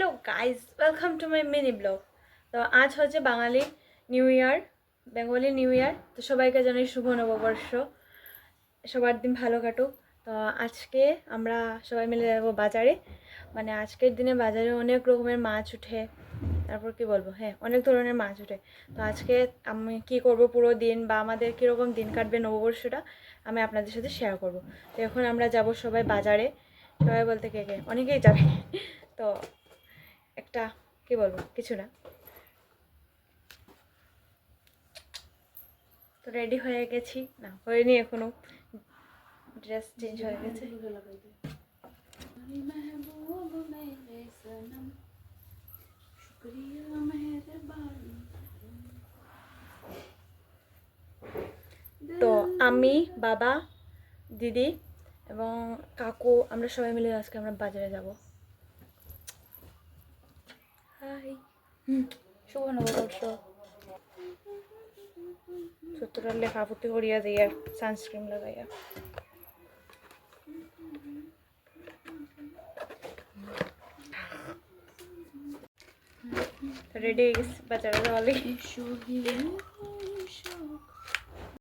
Hello guys, welcome to my mini blog. তো আজ হচ্ছে Bangali new year, Bengali new year. তো সবাইকে জানাই শুভ নববর্ষ, সবার দিন ভালো কাটুক। তো আজকে আমরা সবাই মিলে যাবো বাজারে। মানে আজকের দিনে বাজারে অনেক রকমের মাছ উঠে, তারপর কি বলবো, হ্যাঁ অনেক ধরনের মাছ উঠে। তো আজকে আমি কি করব পুরো দিন বা আমাদের কীরকম দিন কাটবে নববর্ষটা আমি আপনাদের সাথে শেয়ার করব। তো এখন আমরা যাব সবাই বাজারে, সবাই বলতে কে কে, অনেকেই যাবে। তো একটা কি বলবো, কিছু না। তো রেডি হয়ে গেছি, না হয়নি এখনো, ড্রেস চেঞ্জ হয়ে গেছে। তো আমি, বাবা, দিদি এবং কাকু আমরা সবাই মিলে আজকে আমরা বাজারে যাব। হাই, শুভ নববর্ষ। সত্যটার লেখা পুঁতি করিয়া দিয়ে সানস্ক্রিন লাগাইয়া রেডি হয়ে গেছি বাজারে যাওয়ার লেগে।